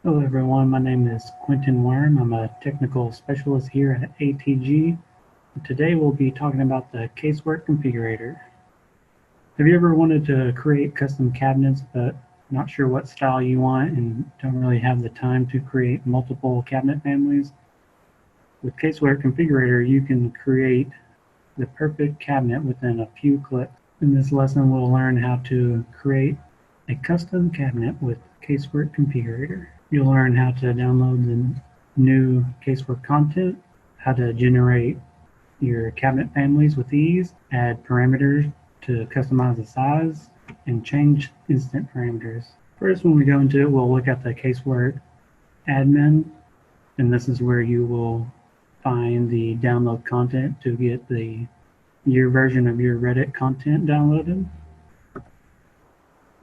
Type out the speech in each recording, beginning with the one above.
Hello everyone, my name is Quentin. I'm a technical specialist here at ATG. Today we'll be talking about the Casework Configurator. Have you ever wanted to create custom cabinets but not sure what style you want and don't really have the time to create multiple cabinet families? With Casework Configurator you can create the perfect cabinet within a few clicks. In this lesson we'll learn how to create a custom cabinet with Casework Configurator. You'll learn how to download the new Casework content, how to generate your cabinet families with ease, add parameters to customize the size, and change instant parameters. First, when we go into it, we'll look at the Casework admin, and this is where you will find the download content to get your version of your Reddit content downloaded.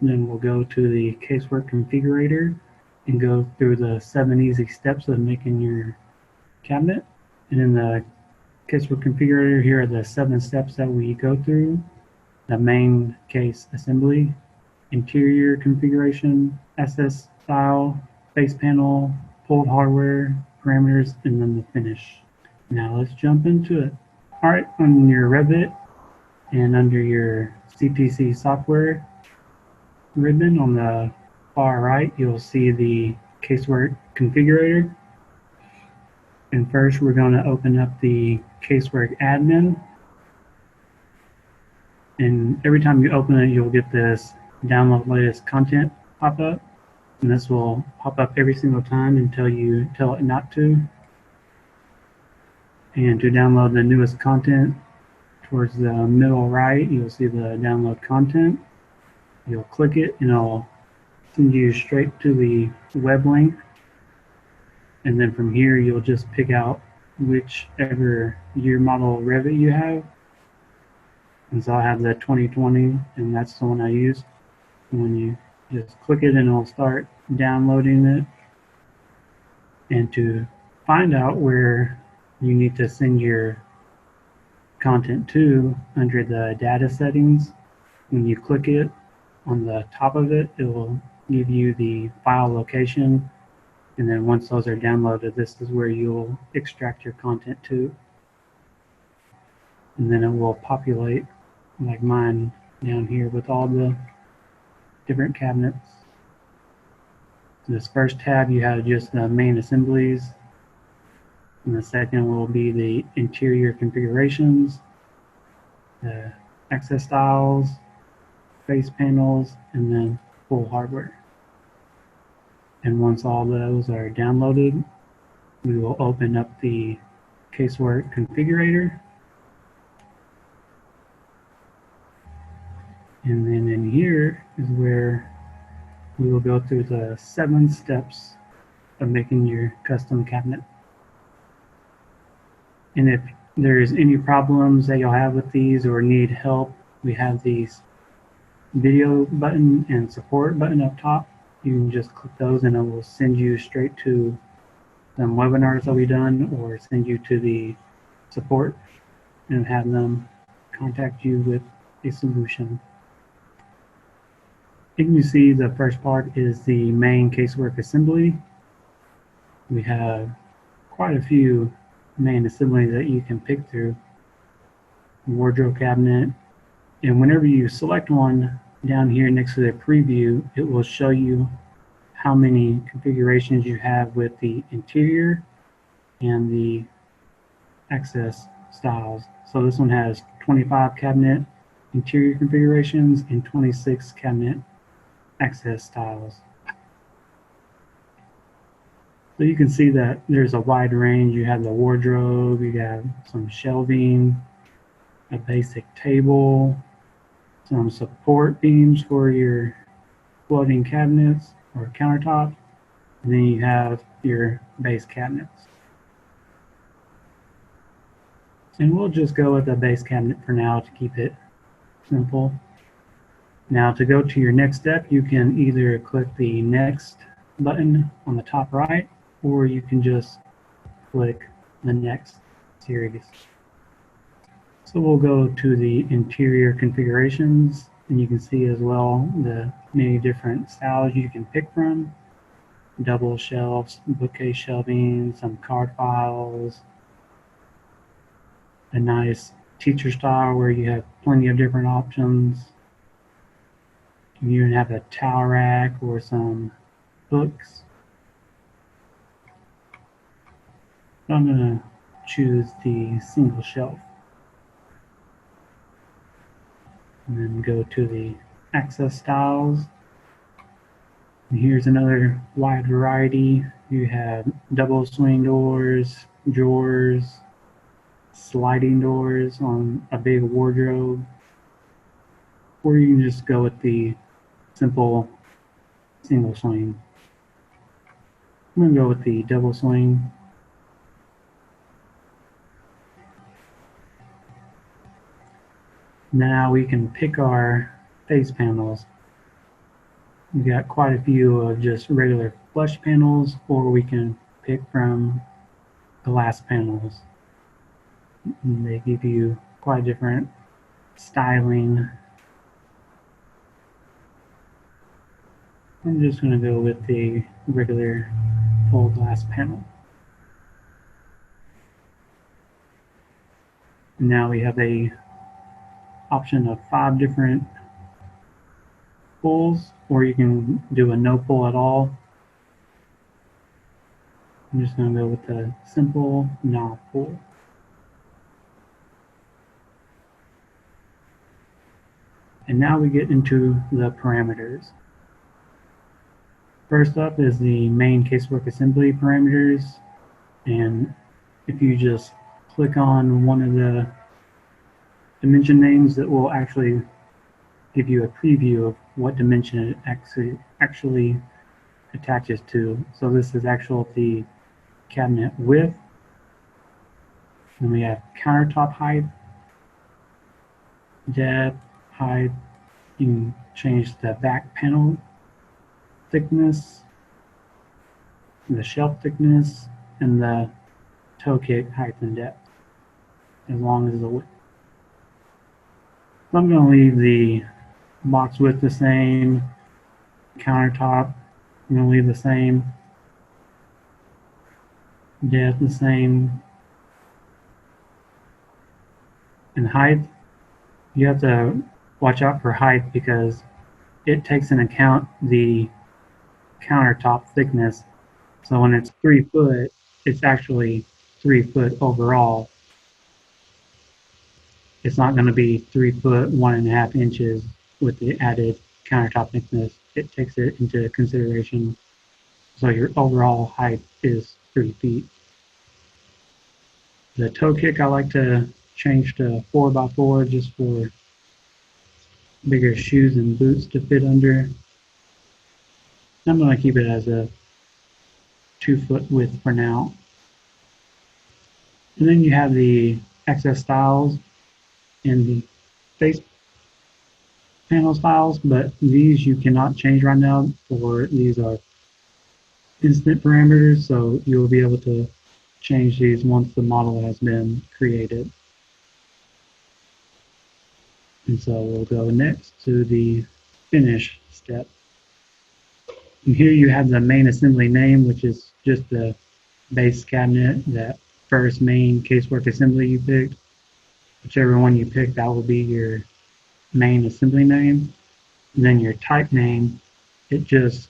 Then we'll go to the Casework Configurator and go through the 7 easy steps of making your cabinet. And in the Casework Configurator, here are the 7 steps that we go through: the main case assembly, interior configuration, SS style, base panel, pulled hardware, parameters, and then the finish. Now let's jump into it. All right, on your Revit and under your CTC software ribbon on the far right, you'll see the Casework Configurator. And first, we're going to open up the Casework admin. And every time you open it, you'll get this download latest content pop up. And this will pop up every single time until you tell it not to. And to download the newest content, towards the middle right, you'll see the download content. You'll click it and it'll send you straight to the web link. And then from here, you'll just pick out whichever year model Revit you have. And so I have the 2020, and that's the one I use. And when you just click it, and it'll start downloading it. And to find out where you need to send your content to, under the data settings, when you click it, on the top of it, it will give you the file location. And then once those are downloaded, this is where you'll extract your content to. And then it will populate, like mine down here, with all the different cabinets. This first tab, you have just the main assemblies. And the second will be the interior configurations, the access styles, face panels, and then full hardware. And once all those are downloaded, we will open up the Casework Configurator. And then in here is where we will go through the 7 steps of making your custom cabinet. And if there's any problems that you'll have with these or need help, we have these video button and support button up top. You can just click those and it will send you straight to some webinars that we've done, or send you to the support and have them contact you with a solution. You can see the first part is the main Casework assembly. We have quite a few main assemblies that you can pick through. Wardrobe cabinet, and whenever you select one, down here next to the preview, it will show you how many configurations you have with the interior and the access styles. So this one has 25 cabinet interior configurations and 26 cabinet access styles. So you can see that there's a wide range. You have the wardrobe, you have some shelving, a basic table, some support beams for your floating cabinets or countertops, and then you have your base cabinets. And we'll just go with the base cabinet for now to keep it simple. Now to go to your next step, you can either click the next button on the top right, or you can just click the next series. So we'll go to the interior configurations, and you can see as well the many different styles you can pick from. double shelves, bookcase shelving, some card files, a nice teacher style where you have plenty of different options. You even have a towel rack or some books. I'm going to choose the single shelf and then go to the access styles. And here's another wide variety. You have double swing doors, drawers, sliding doors on a big wardrobe, or you can just go with the simple single swing. I'm going to go with the double swing. Now we can pick our face panels. We've got quite a few of just regular flush panels, or we can pick from glass panels. And they give you quite different styling. I'm just going to go with the regular full glass panel. Now we have a option of 5 different pulls, or you can do a no pull at all. I'm just going to go with the simple knob pull. And now we get into the parameters. First up is the main casework assembly parameters, and if you just click on one of the dimension names, that will actually give you a preview of what dimension it actually attaches to. So this is the cabinet width. Then we have countertop height, depth, height. You can change the back panel thickness, the shelf thickness, and the toe kick height and depth, as long as the width. So I'm going to leave the box width the same, countertop I'm going to leave the same, depth the same, and height, you have to watch out for height because it takes into account the countertop thickness. So when it's 3 foot, it's actually 3 foot overall. It's not going to be 3 foot 1.5 inches with the added countertop thickness. It takes it into consideration. So your overall height is 3 feet. The toe kick I like to change to 4x4 just for bigger shoes and boots to fit under. I'm going to keep it as a 2 foot width for now. And then you have the access styles and the face panel styles, but these you cannot change right now, or these are instant parameters, so you'll be able to change these once the model has been created. And so we'll go next to the finish step. And here you have the main assembly name, which is just the base cabinet, that first main casework assembly you picked. Whichever one you pick, that will be your main assembly name. And then your type name, it just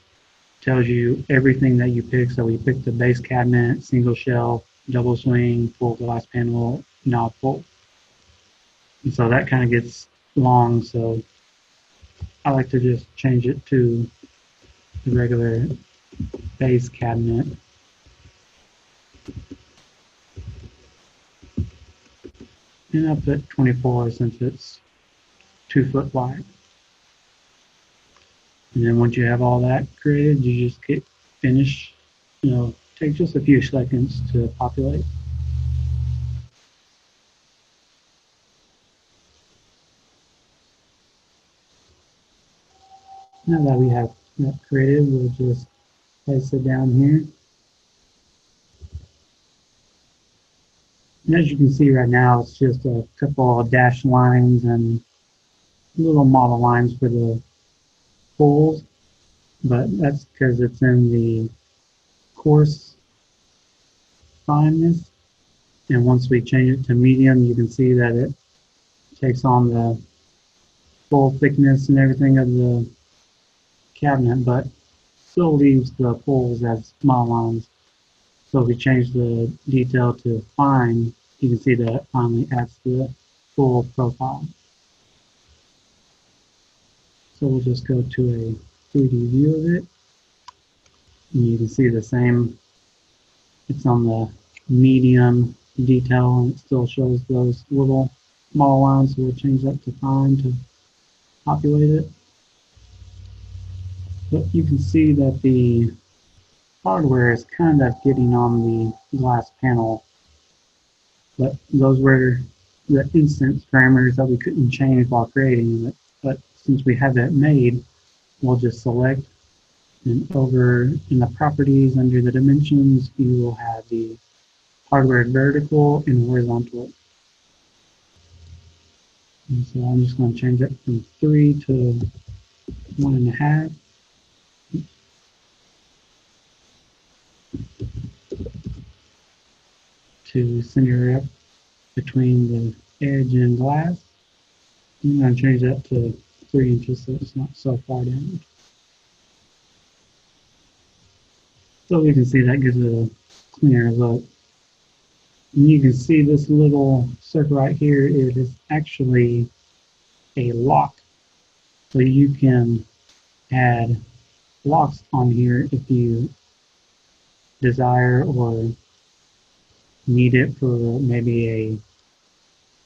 tells you everything that you pick. So we picked the base cabinet, single shelf, double swing, full glass panel, knob pull. And so that kind of gets long, so I like to just change it to the regular base cabinet. And I'll put 24 since it's 2 foot wide. And then once you have all that created, you just hit finish. Take just a few seconds to populate. Now that we have that created, we'll just place it down here. And as you can see right now, it's just a couple of dashed lines and little model lines for the pulls, but that's because it's in the coarse fineness. And once we change it to medium, you can see that it takes on the full thickness and everything of the cabinet, but still leaves the poles as small lines. So if we change the detail to fine, you can see that it finally adds the full profile. So we'll just go to a 3D view of it, and you can see the same. It's on the medium detail, and it still shows those little small lines, so we'll change that to fine to populate it. But you can see that the hardware is kind of getting on the glass panel, but those were the instance parameters that we couldn't change while creating it. But since we have it made, we'll just select, and over in the properties under the dimensions, you will have the hardware vertical and horizontal. And so I'm just going to change it from 3 to 1.5. To center up between the edge and glass. I'm going to change that to 3 inches so it's not so far down. So we can see that gives it a cleaner look. And you can see this little circle right here, it is actually a lock. So you can add locks on here if you desire or need it for maybe a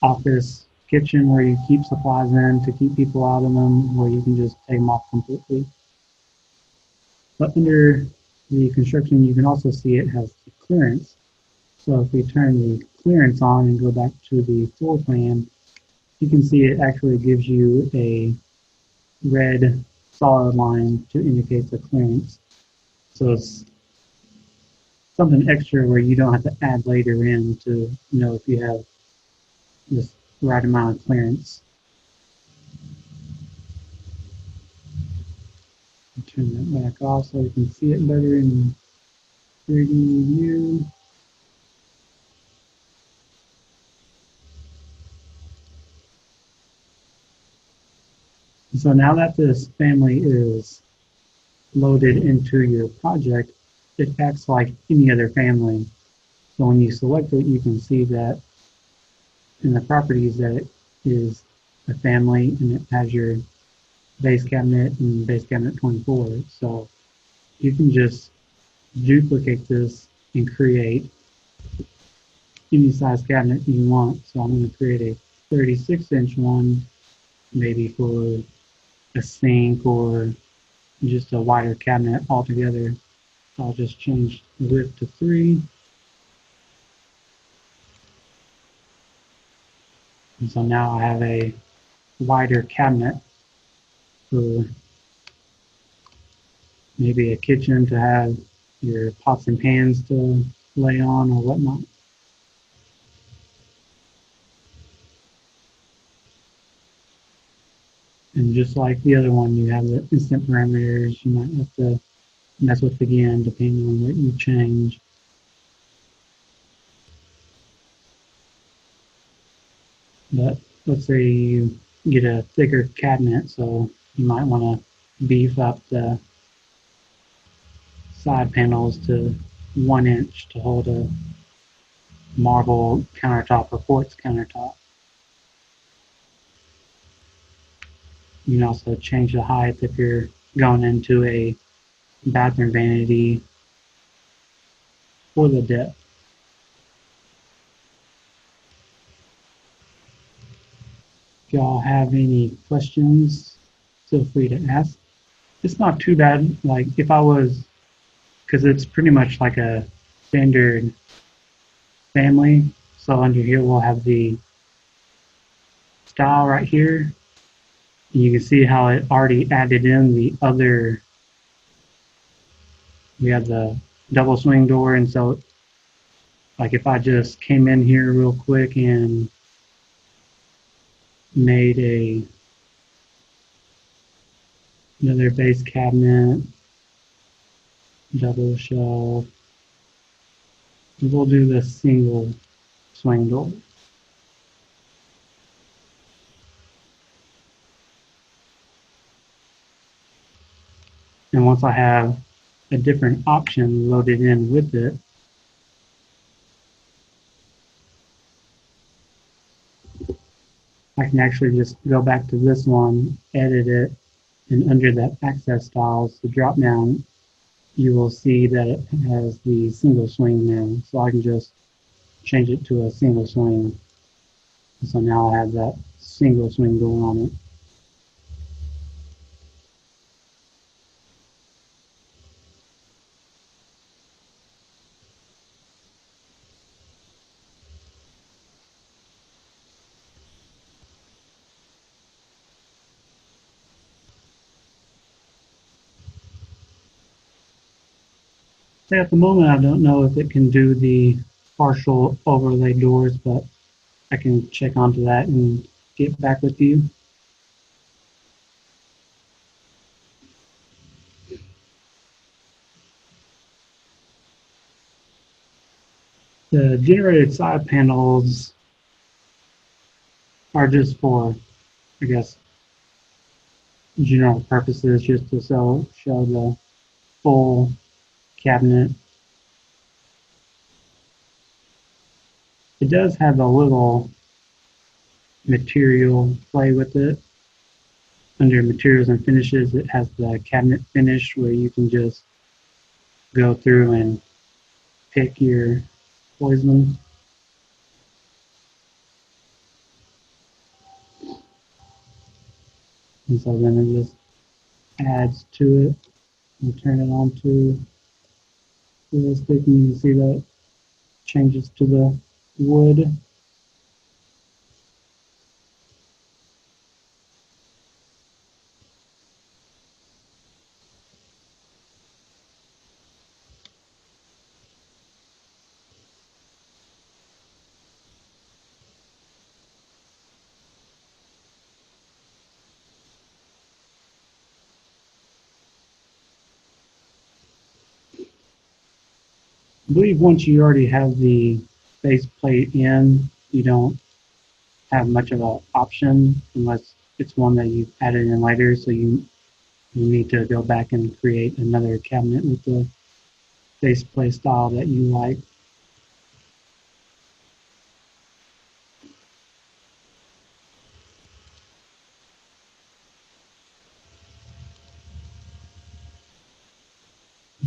office kitchen where you keep supplies in to keep people out of them, where you can just take them off completely. But under the construction, you can also see it has the clearance. So if we turn the clearance on and go back to the floor plan, you can see it actually gives you a red solid line to indicate the clearance. So it's something extra where you don't have to add later in to know if you have this right amount of clearance. I'll turn that back off so we can see it better in 3D view. So now that this family is loaded into your project, it acts like any other family. So when you select it, you can see that in the properties that it is a family, and it has your base cabinet and base cabinet 24. So you can just duplicate this and create any size cabinet you want. So I'm going to create a 36-inch one, maybe for a sink or just a wider cabinet altogether. So I'll just change the width to 3. And so now I have a wider cabinet for maybe a kitchen to have your pots and pans to lay on or whatnot. And just like the other one, you have the instant parameters. You might have to mess with again depending on what you change. But let's say you get a thicker cabinet, so you might want to beef up the side panels to 1 inch to hold a marble countertop or quartz countertop. You can also change the height if you're going into a bathroom vanity or the depth. If y'all have any questions, feel free to ask. It's not too bad, like if I was, because it's pretty much like a standard family. So under here we'll have the style right here. You can see how it already added in the other, we have the double swing door, and so like if I just came in here real quick and made another base cabinet, double shelf, We'll do the single swing door. And once I have a different option loaded in with it, I can actually just go back to this one, edit it, and under that access styles, the drop down, you will see that it has the single swing now. So I can just change it to a single swing. So now I have that single swing door on it. So at the moment, I don't know if it can do the partial overlay doors, but I can check onto that and get back with you. The generated side panels are just for, I guess, general purposes, just to show the full cabinet. It does have a little material play with it. Under materials and finishes, it has the cabinet finish where you can just go through and pick your poison. And so then it just adds to it. We'll turn it on to realistic, and you can see that changes to the wood. I believe once you already have the base plate in, you don't have much of an option unless it's one that you've added in later. So you need to go back and create another cabinet with the base plate style that you like.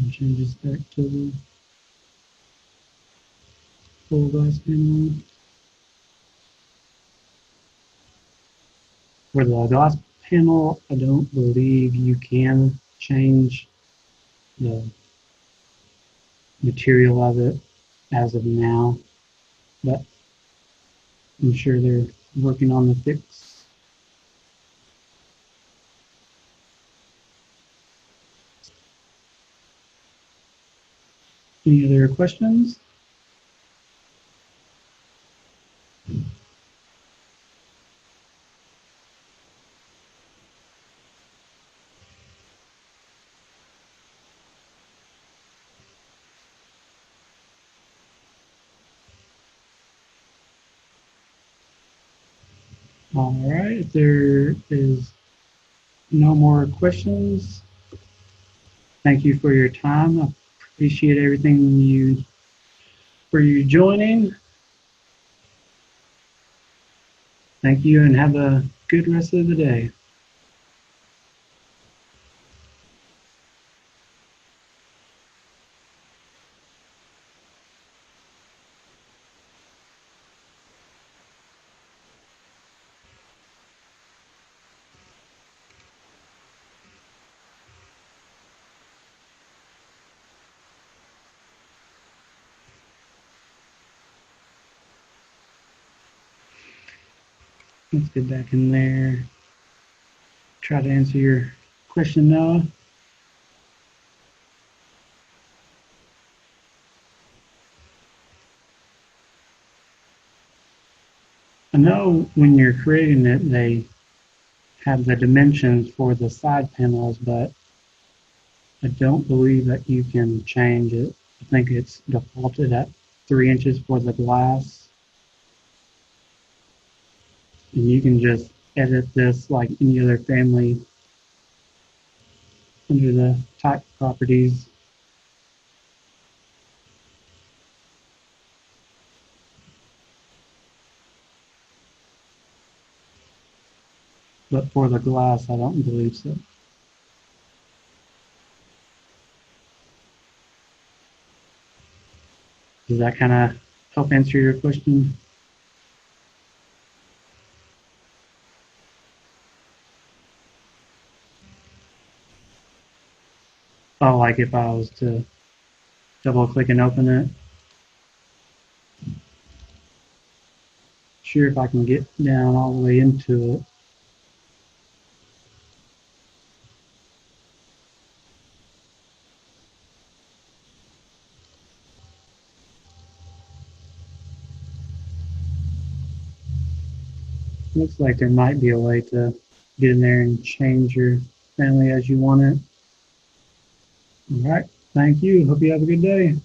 And change this back to the full glass panel. For the glass panel, I don't believe you can change the material of it as of now, but I'm sure they're working on the fix. Any other questions? All right, if there is no more questions, thank you for your time. I appreciate everything for you joining. Thank you and have a good rest of the day. Let's get back in there. Try to answer your question, Noah. I know when you're creating it, they have the dimensions for the side panels, but I don't believe that you can change it. I think it's defaulted at 3 inches for the glass. And you can just edit this like any other family under the type properties. But for the glass, I don't believe so. Does that kind of help answer your question? Oh, like if I was to double click and open it. Sure, if I can get down all the way into it. Looks like there might be a way to get in there and change your family as you want it. All right, thank you. Hope you have a good day.